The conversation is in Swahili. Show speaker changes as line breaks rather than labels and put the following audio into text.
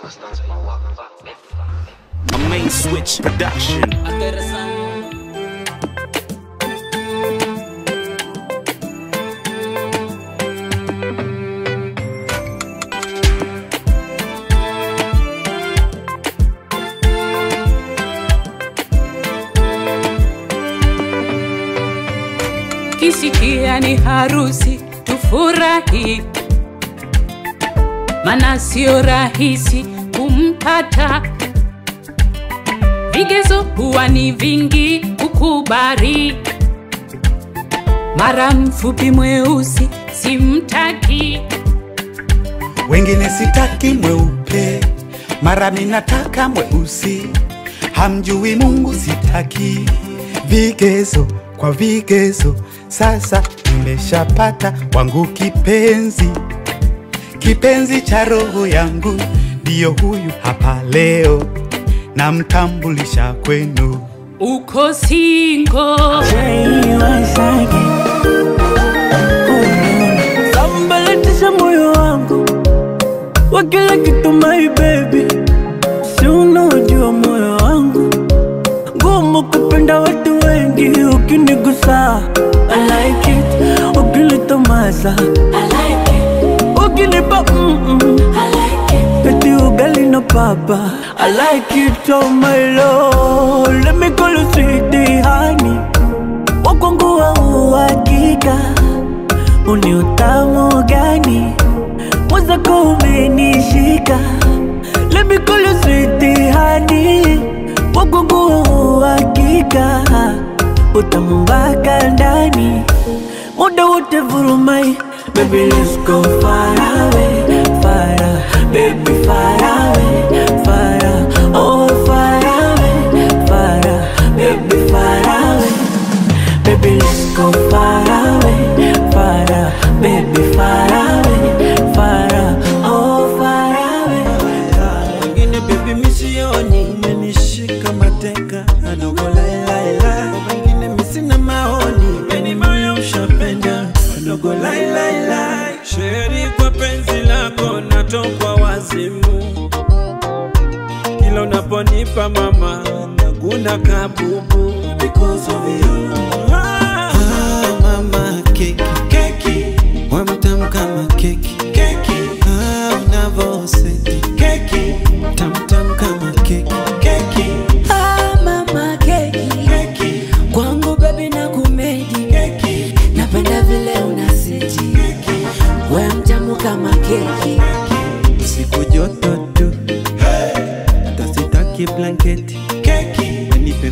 A Main Switch production.
Kisikia ni harusi tufurahi, mana sio rahisi kumpata. Vigezo huwa ni vingi kukubali, mara mfupi mweusi simtaki.
Wengine sitaki mweupe, mara minataka mweusi. Hamjui Mungu sitaki. Vigezo kwa vigezo, sasa nimeshapata wangu kipenzi. Kipenzi cha roho yangu, ndio huyu hapa leo, namtambulisha kwenu.
Uko single,
sambalatisha moyo wangu wa kila kitu my baby. Si unajua moyo wangu ngumu kupenda watu wengi. Ukinigusa I like it, ukinitomasa I like it, ukinipa I like it, peti ugali na papa I like it, oh my lord. Let me call you sweetie honey, wakwangu wa uhakika. Uni utamu gani mwenzako umenishika. Let me call you sweetie honey, wakwangu wa uhakika. Utamu mpaka ndani, muda wote vurumai. Baby let's go far away, baby far away, oh far away, baby far away. Baby let's go far away, baby far away, oh far away.
Wengine baby misioni, umenishika mateka adogo la. Wengine misina maoni, meni moyo ushapenda adogo la. Sheri kwa penzi lako natokwa wazimu, kila unaponipa mama naguna kabubu. Because of you, mama keki wamtamu kama keki. Unavoseti keki tamtam kama keki.
Mama keki kwangu baby na kumedi. Napenda vile unasiti, we mtamu kama keki.
Siku joto tu, hata sitaki blanketi. Nipe